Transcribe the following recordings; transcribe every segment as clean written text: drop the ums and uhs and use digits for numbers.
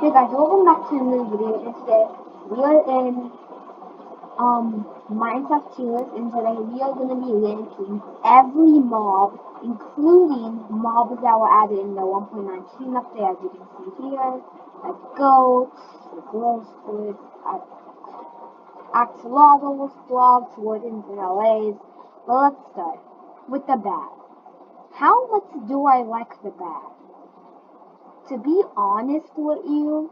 Hey guys, welcome back to a new video. And today we are in Minecraft Tiers, and today we are gonna be ranking every mob, including mobs that were added in the 1.19 update, as you can see here, like goats, the glow squids, axolotls, frogs, wardens, and allays. But let's start with the bat. How much do I like the bat? To be honest with you,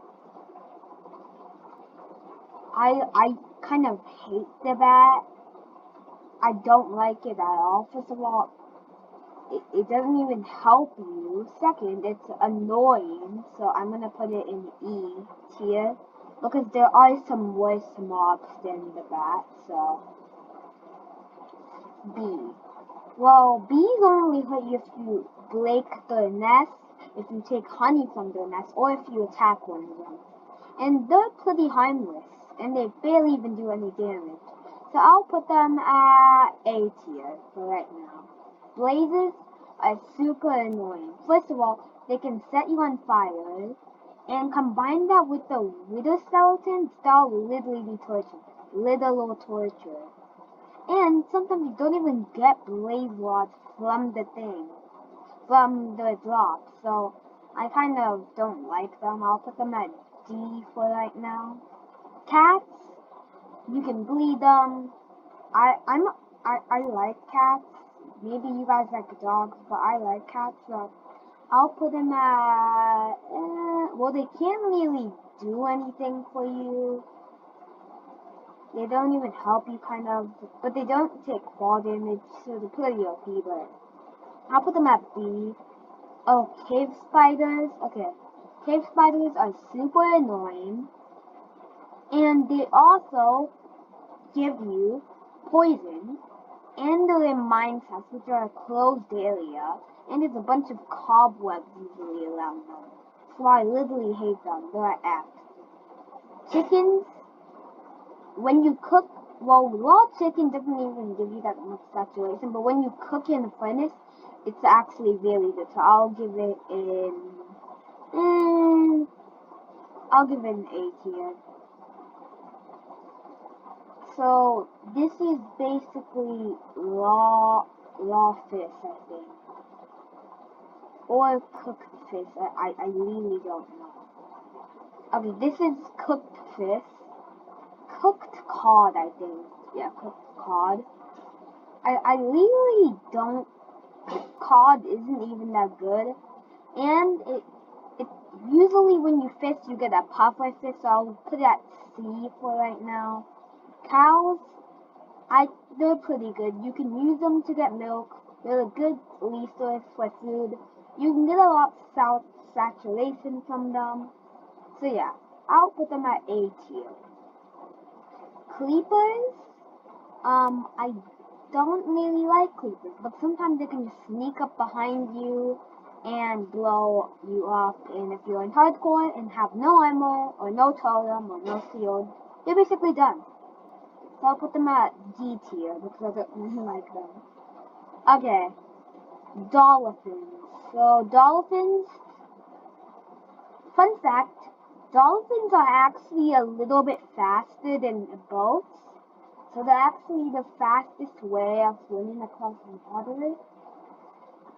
I kind of hate the bat. I don't like it at all. First of all, it doesn't even help you. Second, it's annoying, so I'm gonna put it in E tier because there are some worse mobs than the bat. So B. Well, bees only hurt you if you break their nest, if you take honey from their nest, or if you attack one of them. And they're pretty harmless, and they barely even do any damage. So I'll put them at A tier for right now. Blazes are super annoying. First of all, they can set you on fire, and combine that with the wither skeletons, that'll literally be torture. Literal torture. And sometimes you don't even get blaze rods from the thing, from the drop. So I kind of don't like them. I'll put them at D for right now. Cats, you can bleed them. I like cats. Maybe you guys like dogs, but I like cats, so I'll put them at. Well, they can't really do anything for you. They don't even help you, kind of, but they don't take fall damage, so they're pretty OP. But I'll put them at B. Oh, cave spiders. Okay, cave spiders are super annoying, and they also give you poison, and they're in mine shafts, which are a closed area, and there's a bunch of cobwebs usually around them. So I literally hate them. They're F. Chickens, when you cook, well, raw chicken doesn't even give you that much saturation, but when you cook in the furnace, it's actually really good. So I'll give it an A tier. So this is basically raw fish, I think, or cooked fish. I really don't know. Okay, this is cooked fish, cooked cod, I think. Yeah, cooked cod. I really don't. Cod isn't even that good, and it usually when you fish you get a puffer fish. So I'll put it at C for right now. Cows, they're pretty good. You can use them to get milk. They're a good resource for food. You can get a lot of saturation from them. So yeah, I'll put them at A tier. Creepers, I don't really like creepers, but sometimes they can just sneak up behind you and blow you up. And if you're in hardcore and have no armor or no totem or no shield, you're basically done. So I'll put them at D tier because I don't really like them. Okay, dolphins. So dolphins, fun fact, dolphins are actually a little bit faster than boats. So they're actually the fastest way of swimming across the water.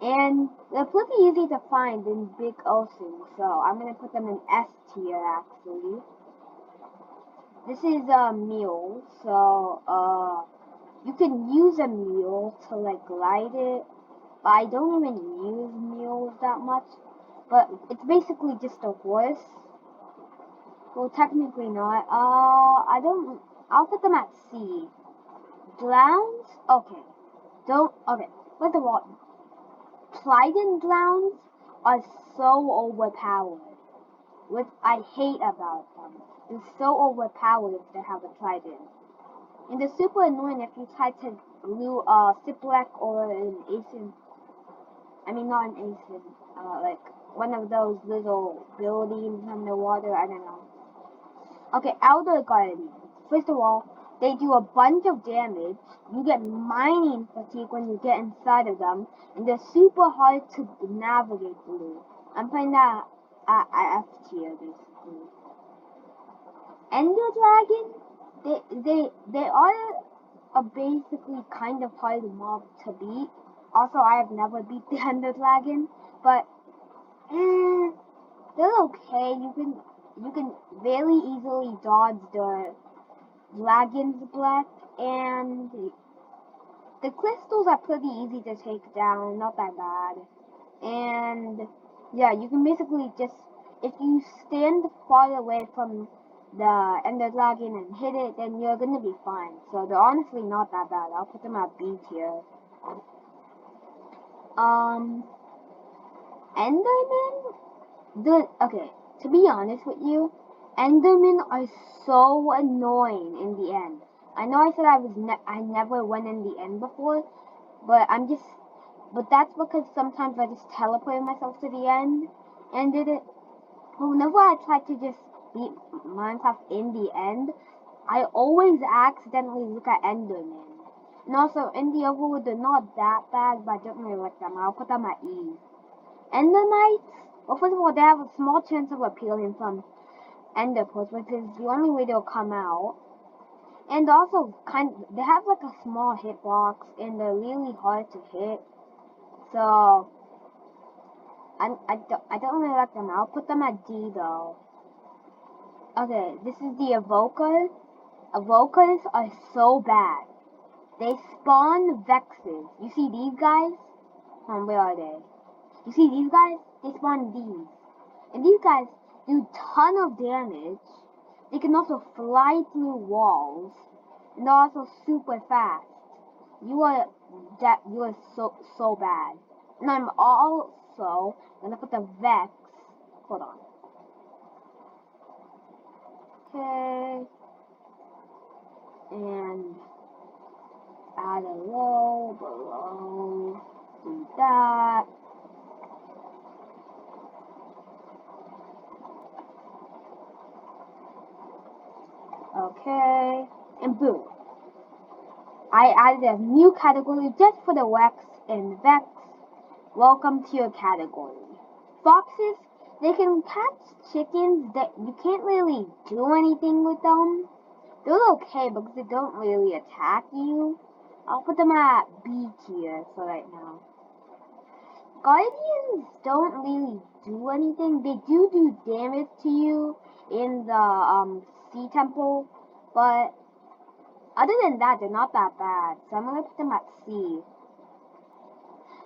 And they're pretty easy to find in big oceans. So I'm going to put them in S tier actually. This is a mule. So you can use a mule to like glide it. But I don't even use mules that much. But it's basically just a horse. Well, technically not. I'll put them at C. Drowns? Okay. Okay. First of all, Trident drowns are so overpowered. Which I hate about them. They're so overpowered if they have a trident. And they're super annoying if you try to glue a shipwreck or an Asian. I mean, not an Asian. Like one of those little buildings underwater. I don't know. Okay, Elder Guardians. First of all, they do a bunch of damage. You get mining fatigue when you get inside of them, and they're super hard to navigate through. I'm putting that F tier basically. Ender Dragon, they are a basically kind of hard mob to beat. Also, I have never beat the Ender Dragon, but they're okay. You can very easily dodge the dragon's breath, and the crystals are pretty easy to take down, not that bad. And yeah, you can basically just, if you stand far away from the Ender Dragon and hit it, then you're gonna be fine. So they're honestly not that bad. I'll put them at B tier. Enderman? Okay, to be honest with you, Endermen are so annoying in the end. I know I said I never went in the end before, but but that's because sometimes I just teleported myself to the end and did it. Whenever I try to just beat myself in the end, I always accidentally look at Enderman. And also, in the overworld, they're not that bad, but I don't really like them. I'll put them at E. Endermites? Well, first of all, they have a small chance of appearing from Ender pearls, which is the only way they'll come out. And also, they have like a small hitbox, and they're really hard to hit. So, I don't really like them. I'll put them at D though. Okay, this is the Evoker. Evokers are so bad. They spawn Vexes. You see these guys? Where are they? You see these guys? They spawn these. And these guys do ton of damage. They can also fly through walls. And they're also super fast. You are so bad. And I'm also gonna put the Vex. Hold on. Okay. And add a low below. Do that. Okay. And boom. I added a new category just for the Vex and Vex. Welcome to your category. Foxes, they can catch chickens that you can't really do anything with them. They're okay because they don't really attack you. I'll put them at B tier for right now. Guardians don't really do anything. They do damage to you in the Sea Temple, but other than that, they're not that bad. So I'm gonna put them at C.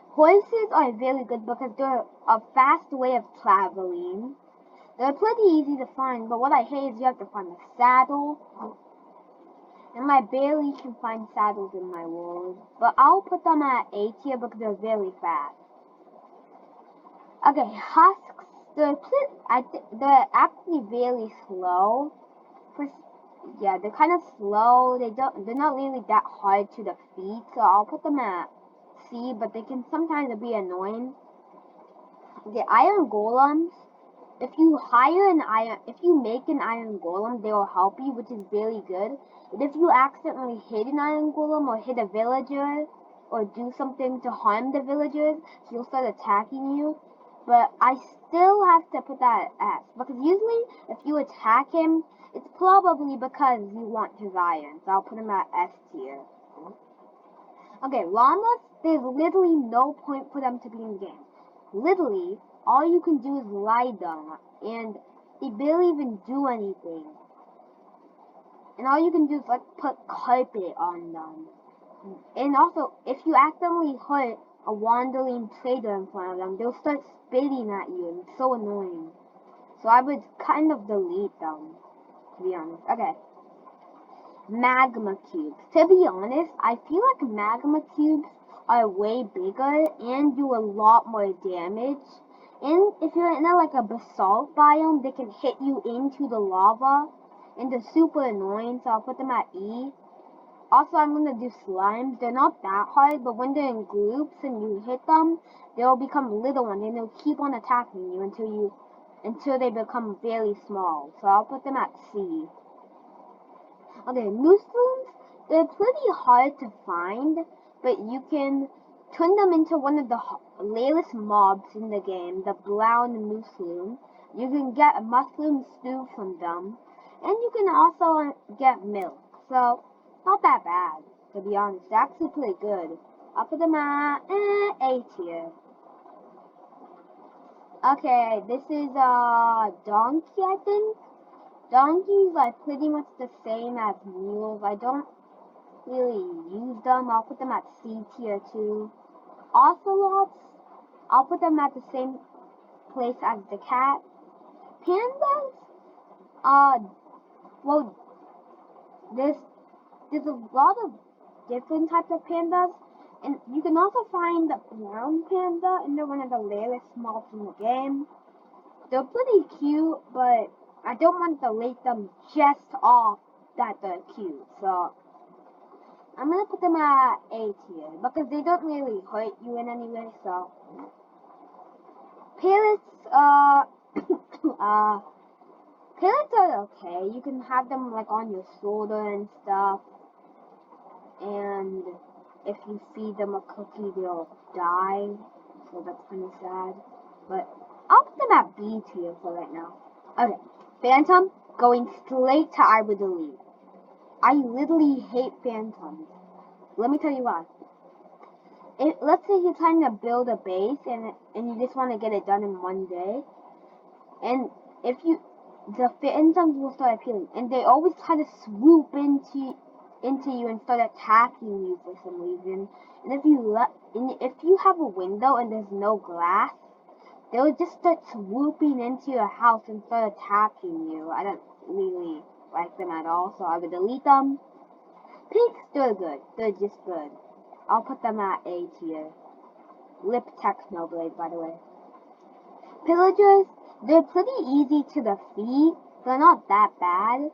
Horses are very good because they're a fast way of traveling. They're pretty easy to find, but what I hate is you have to find a saddle. And I barely can find saddles in my world. But I'll put them at A tier because they're very fast. Okay, husks. They're actually very slow. Yeah, they're kind of slow. They're not really that hard to defeat. So I'll put them at C, but they can sometimes be annoying. The iron golems. If you make an iron golem, they will help you, which is very good. But if you accidentally hit an iron golem or hit a villager or do something to harm the villagers, he'll start attacking you. But I still have to put that at S, because usually if you attack him, it's probably because you want his iron. So I'll put him at S tier. Okay, llamas, there's literally no point for them to be in the game. Literally, all you can do is lie down, and they barely even do anything. And all you can do is like put carpet on them. And also, if you accidentally hurt a wandering trader in front of them, they'll start spitting at you, and it's so annoying. So I would kind of delete them, to be honest. Okay. Magma cubes. To be honest, I feel like magma cubes are way bigger and do a lot more damage. And if you're in like a basalt biome, they can hit you into the lava. And they're super annoying, so I'll put them at E. Also, I'm gonna do slimes. They're not that hard, but when they're in groups and you hit them, they'll become little ones and they'll keep on attacking you until they become very small. So I'll put them at C. Okay, mushrooms, they're pretty hard to find, but you can turn them into one of the latest mobs in the game, the brown mushroom. You can get a mushroom stew from them. And you can also get milk. So, not that bad, to be honest. They're actually pretty good. I'll put them at A tier. Okay, this is a donkey, I think. Donkeys are pretty much the same as mules. I don't really use them. I'll put them at C tier too. Ocelots, I'll put them at the same place as the cat. Pandas, well, there's a lot of different types of pandas, and you can also find the brown panda, and they're one of the rarest mobs in the game. They're pretty cute, but I don't want to rate them just off that they're cute, so I'm gonna put them at A tier because they don't really hurt you in any way. So parrots, parrots are okay. You can have them like on your shoulder and stuff, and if you feed them a cookie, they'll die. So that's kind of sad. But I'll put them at B tier for right now. Okay, Phantom, going straight to I would delete. I literally hate phantoms. Let me tell you why. Let's say you're trying to build a base and you just want to get it done in one day. And the phantoms will start appearing. And they always try to swoop into you and start attacking you for some reason. And if you have a window and there's no glass, they'll just start swooping into your house and start attacking you. I don't really like them at all, so I would delete them. Pigs, they're good. They're just good. I'll put them at A tier. Lip Technoblade, by the way. Pillagers, they're pretty easy to defeat. They're not that bad.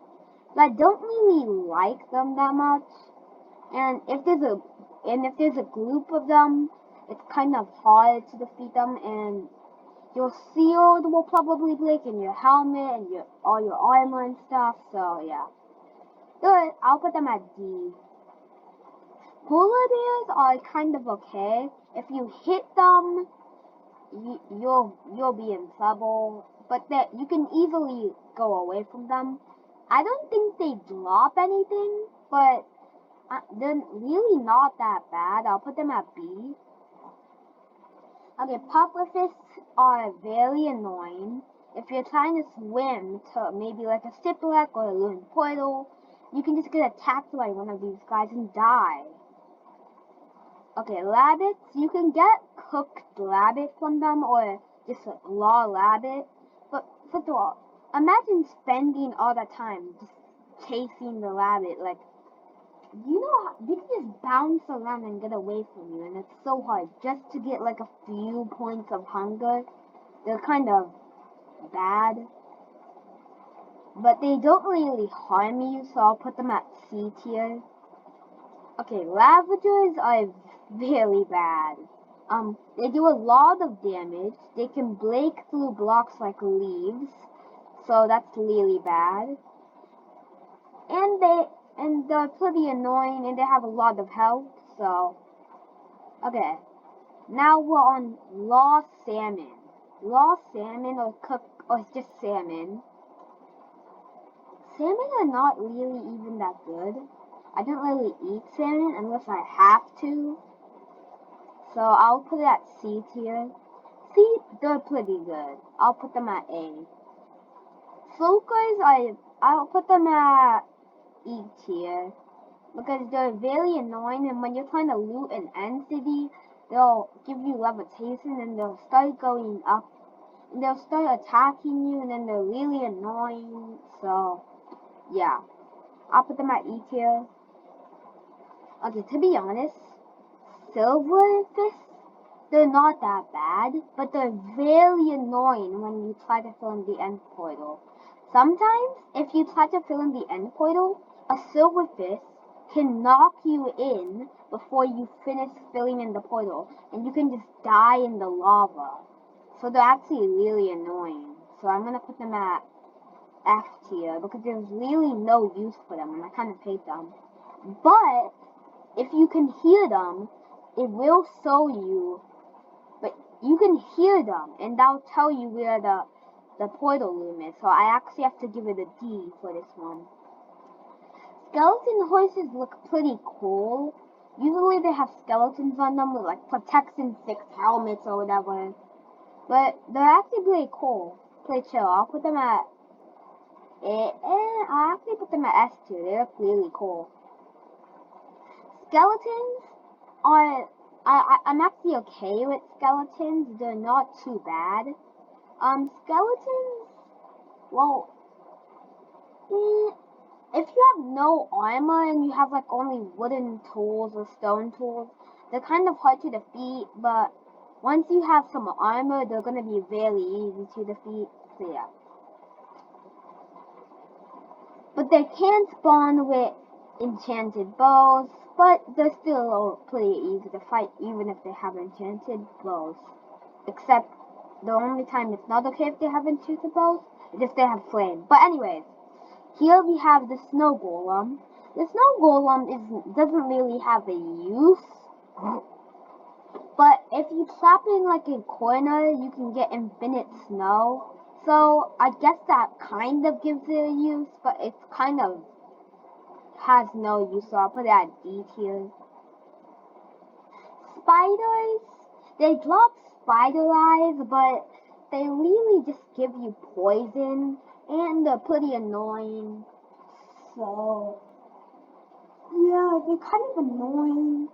But I don't really like them that much. And if there's a group of them, it's kind of hard to defeat them, and your shield will probably break, and your helmet, and all your armor and stuff, so yeah. Good, I'll put them at D. Polar bears are kind of okay. If you hit them, you'll be in trouble, but you can easily go away from them. I don't think they drop anything, but they're really not that bad. I'll put them at B. Okay, pufferfish are very annoying. If you're trying to swim to maybe like a shipwreck or a ruined portal, you can just get attacked by one of these guys and die. Okay, rabbits, you can get cooked rabbit from them or just a raw rabbit. But first of all, imagine spending all that time just chasing the rabbit. Like, they can just bounce around and get away from you, and it's so hard just to get like a few points of hunger. They're kind of bad, but they don't really harm you, so I'll put them at C tier. Okay, Ravagers are very bad. They do a lot of damage. They can break through blocks like leaves, so that's really bad. And they're pretty annoying, and they have a lot of health, so... Okay, now we're on raw salmon. Raw salmon or just salmon. Salmon are not really even that good. I don't really eat salmon unless I have to. So I'll put it at C tier. C, they're pretty good. I'll put them at A. Flukers, I'll put them at E tier. Because they're very annoying, and when you're trying to loot an end city, they'll give you levitation and they'll start going up. And they'll start attacking you, and then they're really annoying. So, yeah. I'll put them at E tier. Okay, to be honest, silverfish, they're not that bad, but they're very annoying when you try to fill in the end portal. Sometimes, if you try to fill in the end portal, a silverfish can knock you in before you finish filling in the portal, and you can just die in the lava. So they're actually really annoying. So I'm gonna put them at F tier because there's really no use for them, and I kind of hate them. But if you can hear them, it will show you. But you can hear them, and that'll tell you where the the portal room is, so I actually have to give it a D for this one. Skeleton horses look pretty cool. Usually they have skeletons on them with like protection 6 helmets or whatever. But they're actually pretty cool. Pretty chill. I'll put them at I'll actually put them at S2. They look really cool. Skeletons are I'm actually okay with skeletons. They're not too bad. Skeletons, well, if you have no armor and you have like only wooden tools or stone tools, they're kind of hard to defeat, but once you have some armor, they're gonna be very easy to defeat, so yeah. But they can spawn with enchanted bows, but they're still pretty easy to fight even if they have enchanted bows. Except the only time it's not okay if they have enchanted bows is if they have flame. But anyways, here we have the snow golem. The snow golem doesn't really have a use, but if you trap in like a corner, you can get infinite snow. So I guess that kind of gives it a use, but it kind of has no use, so I'll put it at D tier. Spiders, they drop spider eyes, but they really just give you poison, and they're pretty annoying. So, yeah, they're kind of annoying.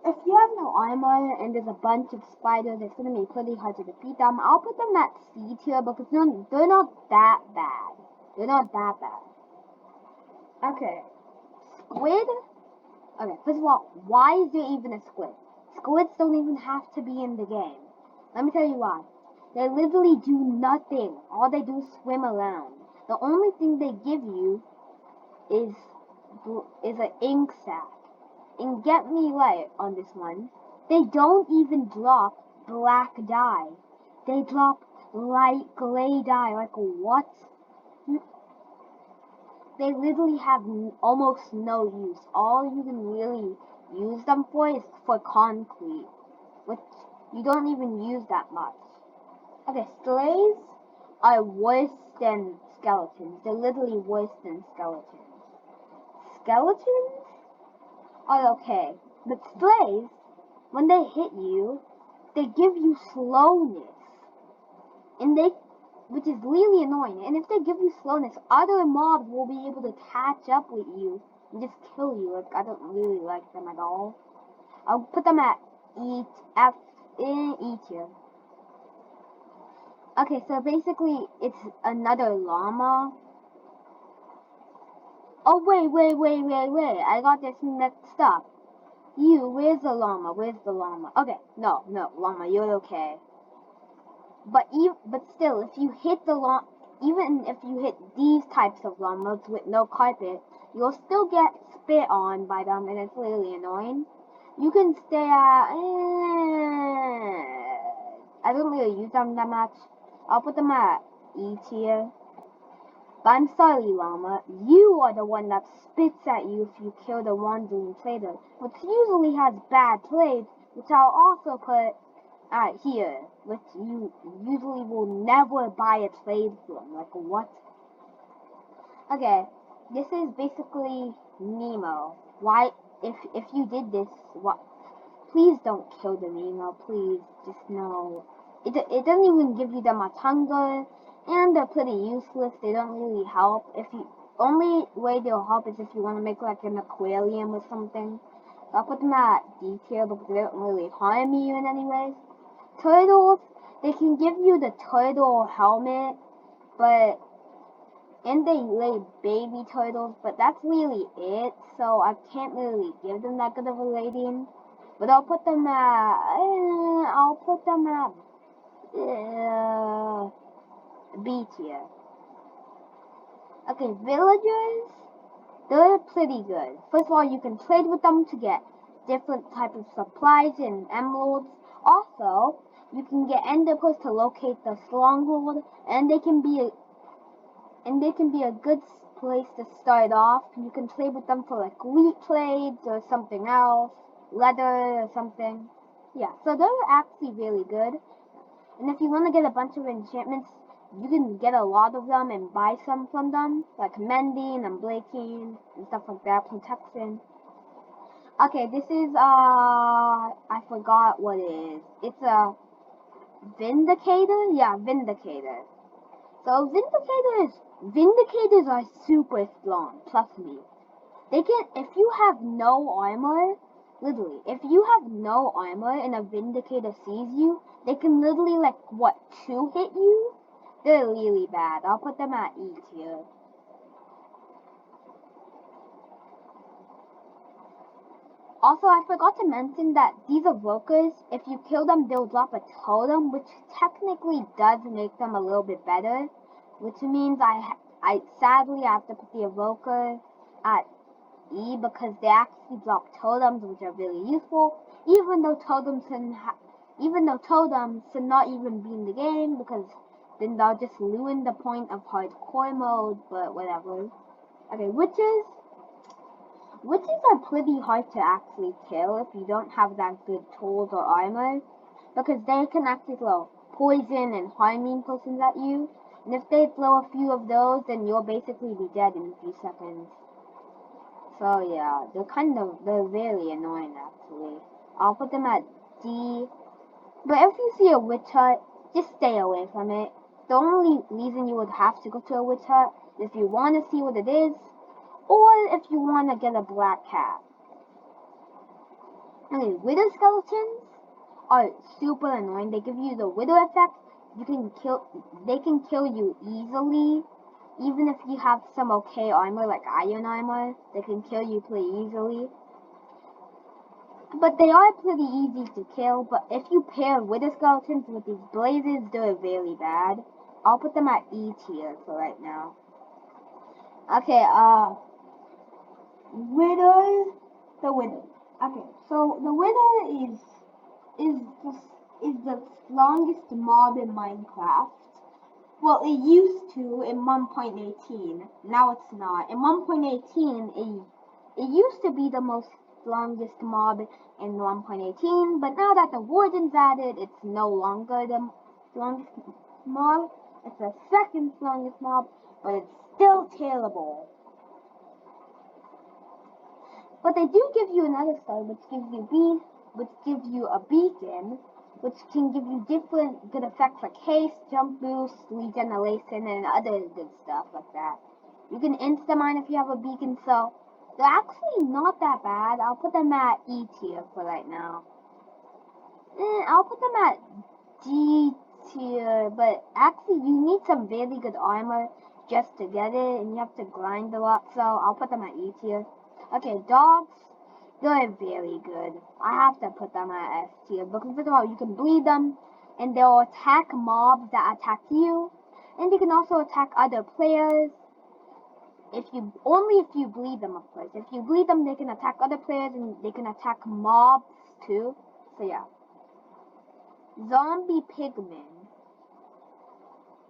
If you have no armor and there's a bunch of spiders, it's gonna be pretty hard to defeat them. I'll put them at C tier because they're not that bad. They're not that bad. Okay. Squid? Okay, first of all, why is there even a squid? Squids don't even have to be in the game. Let me tell you why. They literally do nothing. All they do is swim around. The only thing they give you is an ink sac. And get me right on this one. They don't even drop black dye. They drop light gray dye. Like what? They literally have almost no use. All you can really use them for is for concrete, which you don't even use that much. Okay, slays are worse than skeletons. They're literally worse than skeletons. Skeletons are okay, but slays, when they hit you, they give you slowness, and which is really annoying. And if they give you slowness, other mobs will be able to catch up with you and just kill you. Like, I don't really like them at all. I'll put them at E tier. Okay, so basically, it's another llama. Oh, wait. I got this mixed up. Where's the llama? Okay, no, llama, you're okay. But still, if you hit the llama, even if you hit these types of llamas with no carpet, you'll still get spit on by them, and it's really annoying. You can stay at, I don't really use them that much. I'll put them at E tier. But I'm sorry, llama, you are the one that spits at you if you kill the wandering trader, which usually has bad trades, which I'll also put here, which you usually will never buy a trade from. Like, what? Okay, this is basically Nemo. Why, if you did this, what? Please don't kill the Nemo, please. Just no. It doesn't even give you that much hunger, and they're pretty useless. They don't really help. Only way they'll help is if you want to make like an aquarium or something. So I'll put them at D tier because they don't really harm you in any way. Turtles, they can give you the turtle helmet, and they lay baby turtles, but that's really it, so I can't really give them that good of a rating. But I'll put them at B tier. Okay, villagers, they're pretty good. First of all, you can trade with them to get different types of supplies and emeralds. Also, you can get ender pearls to locate the stronghold, and they can be a good place to start off. You can trade with them for like wheat trades or something else, leather or something. Yeah, so they're actually really good. And if you want to get a bunch of enchantments, you can get a lot of them and buy some from them, like mending and breaking and stuff like that, protection. Okay, this is I forgot what it is. It's a vindicator? Yeah, vindicator. So vindicators are super strong, trust me. They can, if you have no armor, literally, if you have no armor and a vindicator sees you, they can literally, like, what, 2-hit you? They're really bad. I'll put them at E tier. Also, I forgot to mention that these evokers, if you kill them, they'll drop a totem, which technically does make them a little bit better, which means I sadly have to put the evoker at E because they actually drop totems, which are really useful, even though totems should not even be in the game because then they'll just ruin the point of hardcore mode, but whatever. Okay, witches are pretty hard to actually kill if you don't have that good tools or armor, because they can actually throw poison and harming potions at you, and if they throw a few of those, then you'll basically be dead in a few seconds. So yeah, they're very annoying actually. I'll put them at D, but if you see a witch hut, just stay away from it. The only reason you would have to go to a witch hut is if you want to see what it is, or if you want to get a black cat. Okay, wither skeletons are super annoying. They give you the wither effect. They can kill you easily. Even if you have some okay armor, like iron armor, they can kill you pretty easily. But they are pretty easy to kill, but if you pair wither skeletons with these blazes, they're very bad. I'll put them at E tier for right now. Okay, wither, the wither. Okay, so the wither is the strongest mob in Minecraft. Well, it used to in 1.18. Now it's not. In 1.18, it used to be the most strongest mob in 1.18, but now that the Warden's added, it's no longer the strongest mob. It's the second strongest mob, but it's still terrible. But they do give you another star, which gives you a beacon, which can give you different good effects like haste, jump boost, regeneration, and other good stuff like that. You can insta-mine if you have a beacon, so they're actually not that bad. I'll put them at E tier for right now. I'll put them at D tier, but actually you need some very good armor just to get it, and you have to grind a lot, so I'll put them at E tier. Okay, dogs, they're very good. I have to put them at S tier, because first of all, you can bleed them, and they'll attack mobs that attack you, and they can also attack other players. Only if you bleed them, of course. If you bleed them, they can attack other players, and they can attack mobs too. So yeah. Zombie pigmen.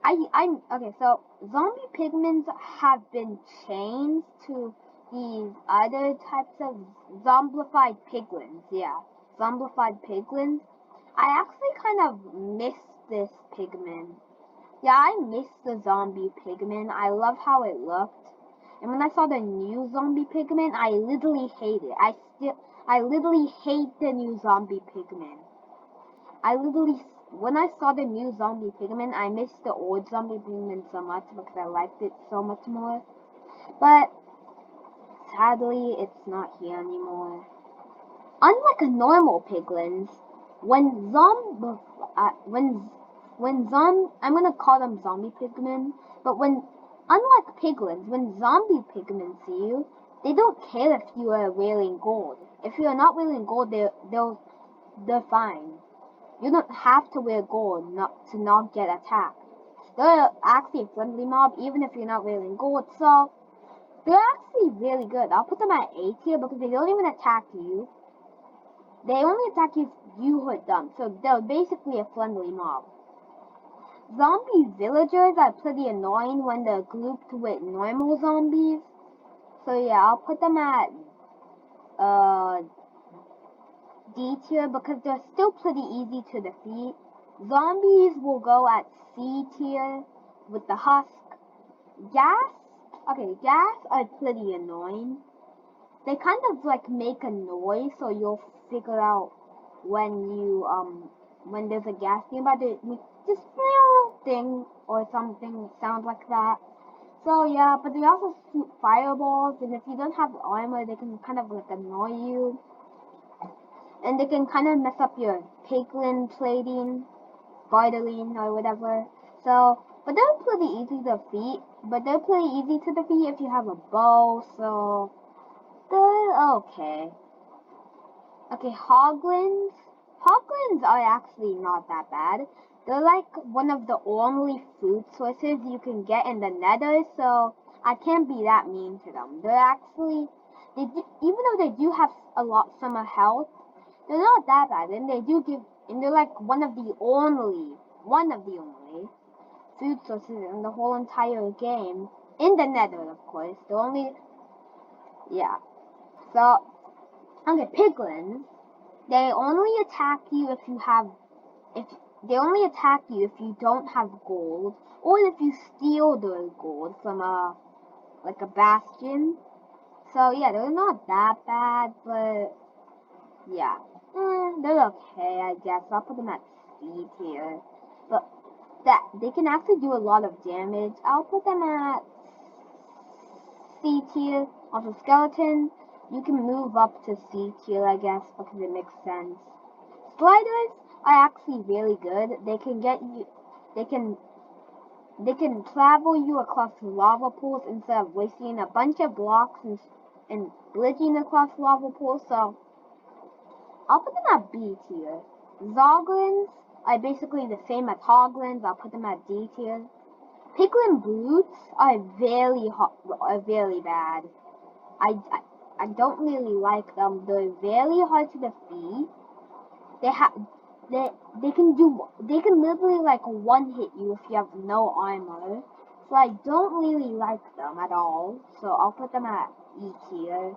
Okay, so zombie pigmen have been changed to these other types of zombified piglins. Yeah, zombified piglins. I actually kind of miss this pigman. Yeah, I miss the zombie pigman. I love how it looked. And when I saw the new zombie pigman, I literally hate it. I literally hate the new zombie pigman. When I saw the new zombie pigman, I missed the old zombie pigman so much because I liked it so much more. But sadly, it's not here anymore. Unlike normal piglins, I'm gonna call them zombie pigmen, but unlike piglins, when zombie pigmen see you, they don't care if you are wearing gold. If you are not wearing gold, they're fine. You don't have to wear gold to not get attacked. They're actually a friendly mob, even if you're not wearing gold, so they're actually really good. I'll put them at A tier because they don't even attack you. They only attack you if you hurt them, so they're basically a friendly mob. Zombie villagers are pretty annoying when they're grouped with normal zombies. So yeah, I'll put them at D tier because they're still pretty easy to defeat. Zombies will go at C tier with the husk. Gas are pretty annoying. They kind of like make a noise, so you'll figure out when there's a gas nearby. They make this little thing or something sound like that. So yeah, but they also shoot fireballs, and if you don't have armor, they can kind of like annoy you, and they can kind of mess up your piglin plating, bartering, or whatever. So, but they're pretty easy to defeat. But they're pretty easy to defeat if you have a bow. So they're okay. Okay, hoglins. Hoglins are actually not that bad. They're like one of the only food sources you can get in the nether, so I can't be that mean to them. They're actually, even though they do have some health, they're not that bad, and and they're like one of the only food sources in the whole entire game. In the nether, of course. Yeah. So, okay, piglins. They only attack you if you don't have gold, or if you steal their gold from a bastion. So yeah, they're not that bad, but yeah, they're okay, I guess. I'll put them at C tier, but that they can actually do a lot of damage. I'll put them at C tier. Also, skeleton, you can move up to C tier, I guess, because it makes sense. Sliders are actually really good. They can travel you across lava pools instead of wasting a bunch of blocks and bridging across lava pools. So I'll put them at B tier. Zoglins are basically the same as Hoglins. I'll put them at D tier. Piglin brutes are very bad. I don't really like them. They're very hard to defeat. They have they can literally like one hit you if you have no armor. So I don't really like them at all. So I'll put them at E tier.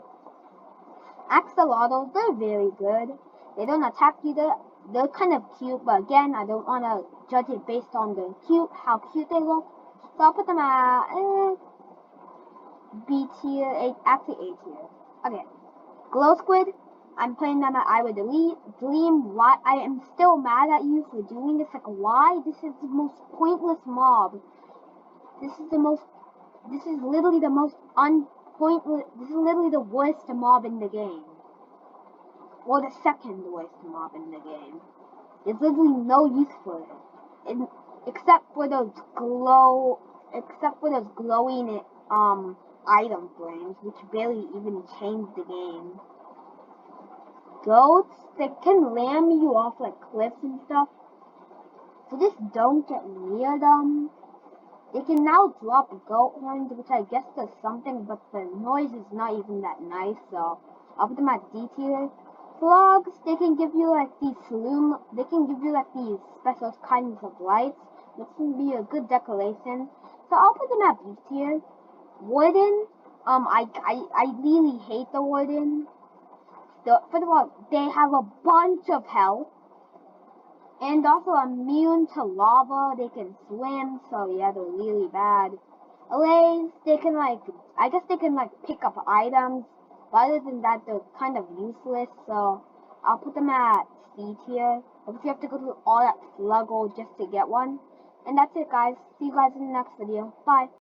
Axolotls, they're very good. They don't attack you. They're kind of cute, but again, I don't want to judge it based on how cute they look. So I'll put them at B tier, actually A tier. Okay, Glow Squid, I'm playing them at I would delete. Dream, why? I am still mad at you for doing this. Like, why? This is the most pointless mob. This is literally the most unpointless. This is literally the worst mob in the game. Or the second worst mob in the game. There's literally no use for it. Except for those glowing item frames, which barely even change the game. Goats, they can ram you off like cliffs and stuff. So just don't get near them. They can now drop goat horns, which I guess does something, but the noise is not even that nice, so I'll put them at D tier. Frogs, they can give you like these special kinds of lights, which can be a good decoration. So I'll put them at B tier. Warden, I really hate the Warden. First of all, they have a bunch of health, and also immune to lava. They can swim, so yeah, they're really bad. Allays, I guess they can pick up items, but other than that, they're kind of useless, so I'll put them at C tier. Because you have to go through all that sluggle just to get one. And that's it, guys. See you guys in the next video. Bye.